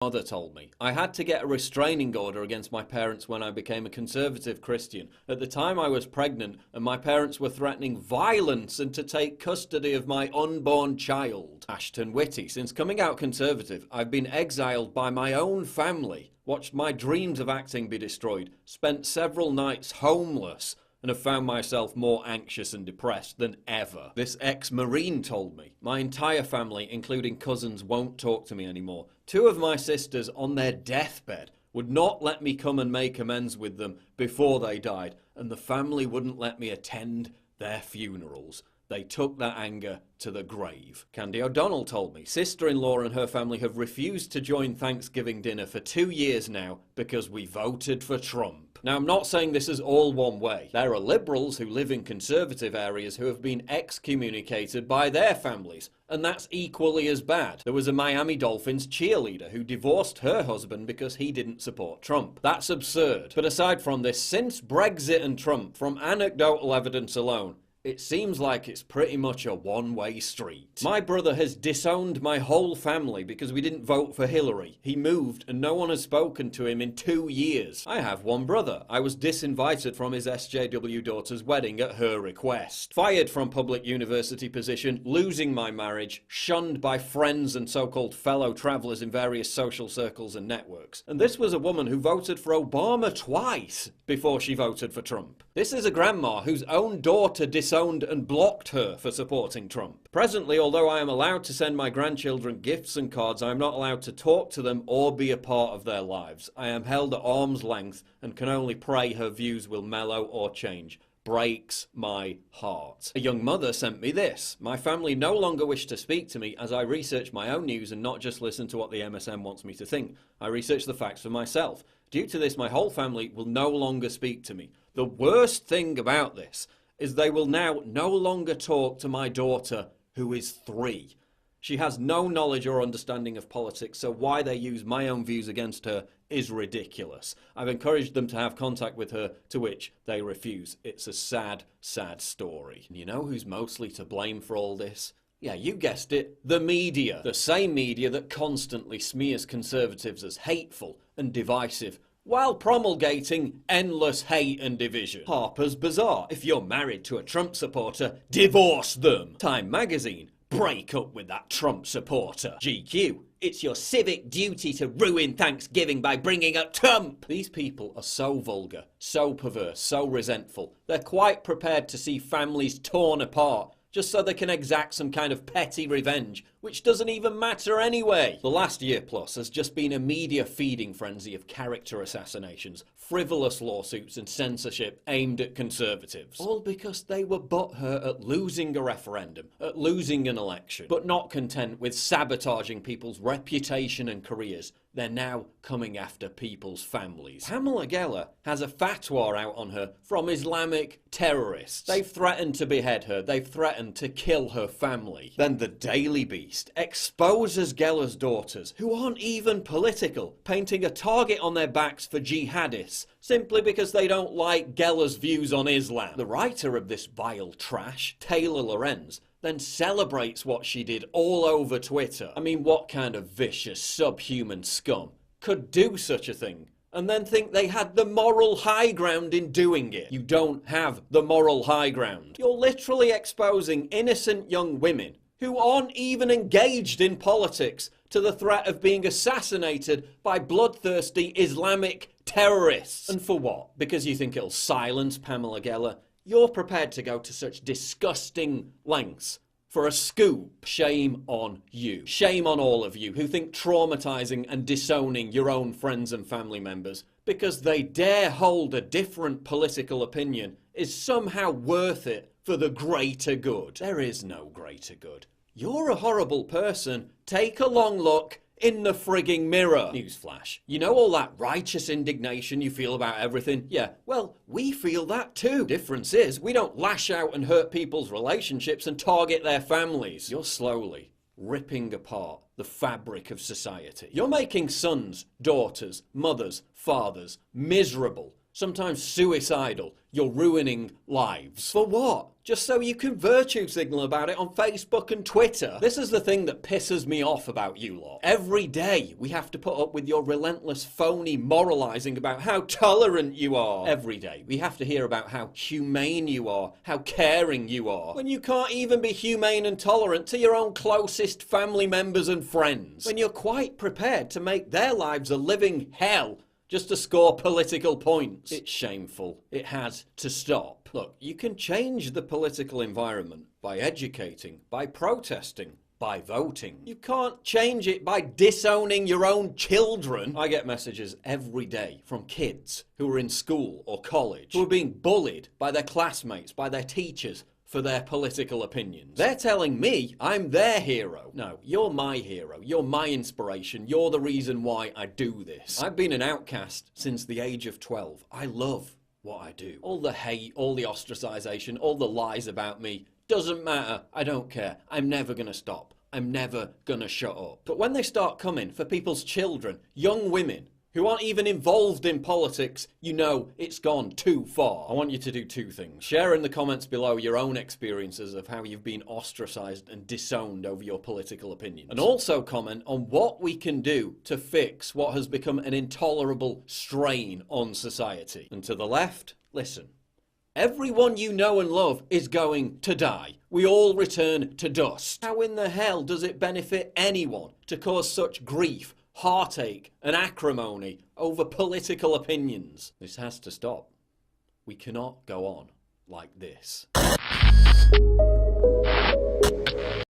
mother told me. I had to get a restraining order against my parents when I became a conservative Christian. At the time I was pregnant and my parents were threatening violence and to take custody of my unborn child. Ashton Whitty. Since coming out conservative, I've been exiled by my own family, watched my dreams of acting be destroyed, spent several nights homeless, and have found myself more anxious and depressed than ever. This ex-Marine told me. My entire family, including cousins, won't talk to me anymore. 2 of my sisters on their deathbed would not let me come and make amends with them before they died, and the family wouldn't let me attend their funerals. They took that anger to the grave. Candy O'Donnell told me sister-in-law and her family have refused to join Thanksgiving dinner for 2 years now because we voted for Trump. Now, I'm not saying this is all one way. There are liberals who live in conservative areas who have been excommunicated by their families, and that's equally as bad. There was a Miami Dolphins cheerleader who divorced her husband because he didn't support Trump. That's absurd. But aside from this, since Brexit and Trump, from anecdotal evidence alone, it seems like it's pretty much a one-way street. My brother has disowned my whole family because we didn't vote for Hillary. He moved and no one has spoken to him in 2 years. I have one brother. I was disinvited from his SJW daughter's wedding at her request. Fired from public university position, losing my marriage, shunned by friends and so-called fellow travelers in various social circles and networks. And this was a woman who voted for Obama twice before she voted for Trump. This is a grandma whose own daughter disowned and blocked her for supporting Trump. Presently, although I am allowed to send my grandchildren gifts and cards, I am not allowed to talk to them or be a part of their lives. I am held at arm's length and can only pray her views will mellow or change. Breaks my heart. A young mother sent me this. My family no longer wish to speak to me as I research my own news and not just listen to what the MSM wants me to think. I research the facts for myself. Due to this, my whole family will no longer speak to me. The worst thing about this is they will now no longer talk to my daughter, who is 3. She has no knowledge or understanding of politics, so why they use my own views against her is ridiculous. I've encouraged them to have contact with her, to which they refuse. It's a sad, sad story. And you know who's mostly to blame for all this? Yeah, you guessed it, the media. The same media that constantly smears conservatives as hateful and divisive, while promulgating endless hate and division. Harper's Bazaar. If you're married to a Trump supporter, divorce them. Time magazine. Break up with that Trump supporter. GQ. It's your civic duty to ruin Thanksgiving by bringing up Trump. These people are so vulgar, so perverse, so resentful. They're quite prepared to see families torn apart just so they can exact some kind of petty revenge, which doesn't even matter anyway. The last year plus has just been a media feeding frenzy of character assassinations, frivolous lawsuits and censorship aimed at conservatives. All because they were butthurt at losing a referendum, at losing an election. But not content with sabotaging people's reputation and careers, they're now coming after people's families. Pamela Geller has a fatwa out on her from Islamic terrorists. They've threatened to behead her. They've threatened to kill her family. Then the Daily Beast exposes Geller's daughters, who aren't even political, painting a target on their backs for jihadists, simply because they don't like Geller's views on Islam. The writer of this vile trash, Taylor Lorenz, then celebrates what she did all over Twitter. I mean, what kind of vicious, subhuman scum could do such a thing and then think they had the moral high ground in doing it? You don't have the moral high ground. You're literally exposing innocent young women who aren't even engaged in politics to the threat of being assassinated by bloodthirsty Islamic terrorists. And for what? Because you think it'll silence Pamela Geller? You're prepared to go to such disgusting lengths for a scoop. Shame on you. Shame on all of you who think traumatizing and disowning your own friends and family members because they dare hold a different political opinion is somehow worth it for the greater good. There is no greater good. You're a horrible person. Take a long look in the frigging mirror. Newsflash. You know all that righteous indignation you feel about everything? Yeah, well, we feel that too. Difference is, we don't lash out and hurt people's relationships and target their families. You're slowly ripping apart the fabric of society. You're making sons, daughters, mothers, fathers miserable sometimes suicidal. You're ruining lives. For what? Just so you can virtue signal about it on Facebook and Twitter. This is the thing that pisses me off about you lot. Every day we have to put up with your relentless phony moralizing about how tolerant you are. Every day we have to hear about how humane you are, how caring you are, when you can't even be humane and tolerant to your own closest family members and friends. When you're quite prepared to make their lives a living hell just to score political points. It's shameful. It has to stop. Look, you can change the political environment by educating, by protesting, by voting. You can't change it by disowning your own children. I get messages every day from kids who are in school or college who are being bullied by their classmates, by their teachers, for their political opinions. They're telling me I'm their hero. No, you're my hero. You're my inspiration. You're the reason why I do this. I've been an outcast since the age of 12. I love what I do. All the hate, all the ostracization, all the lies about me, doesn't matter. I don't care. I'm never gonna stop. I'm never gonna shut up. But when they start coming for people's children, young women, who aren't even involved in politics, you know it's gone too far. I want you to do two things. Share in the comments below your own experiences of how you've been ostracized and disowned over your political opinions. And also comment on what we can do to fix what has become an intolerable strain on society. And to the left, listen. Everyone you know and love is going to die. We all return to dust. How in the hell does it benefit anyone to cause such grief, heartache and acrimony over political opinions? This has to stop. We cannot go on like this.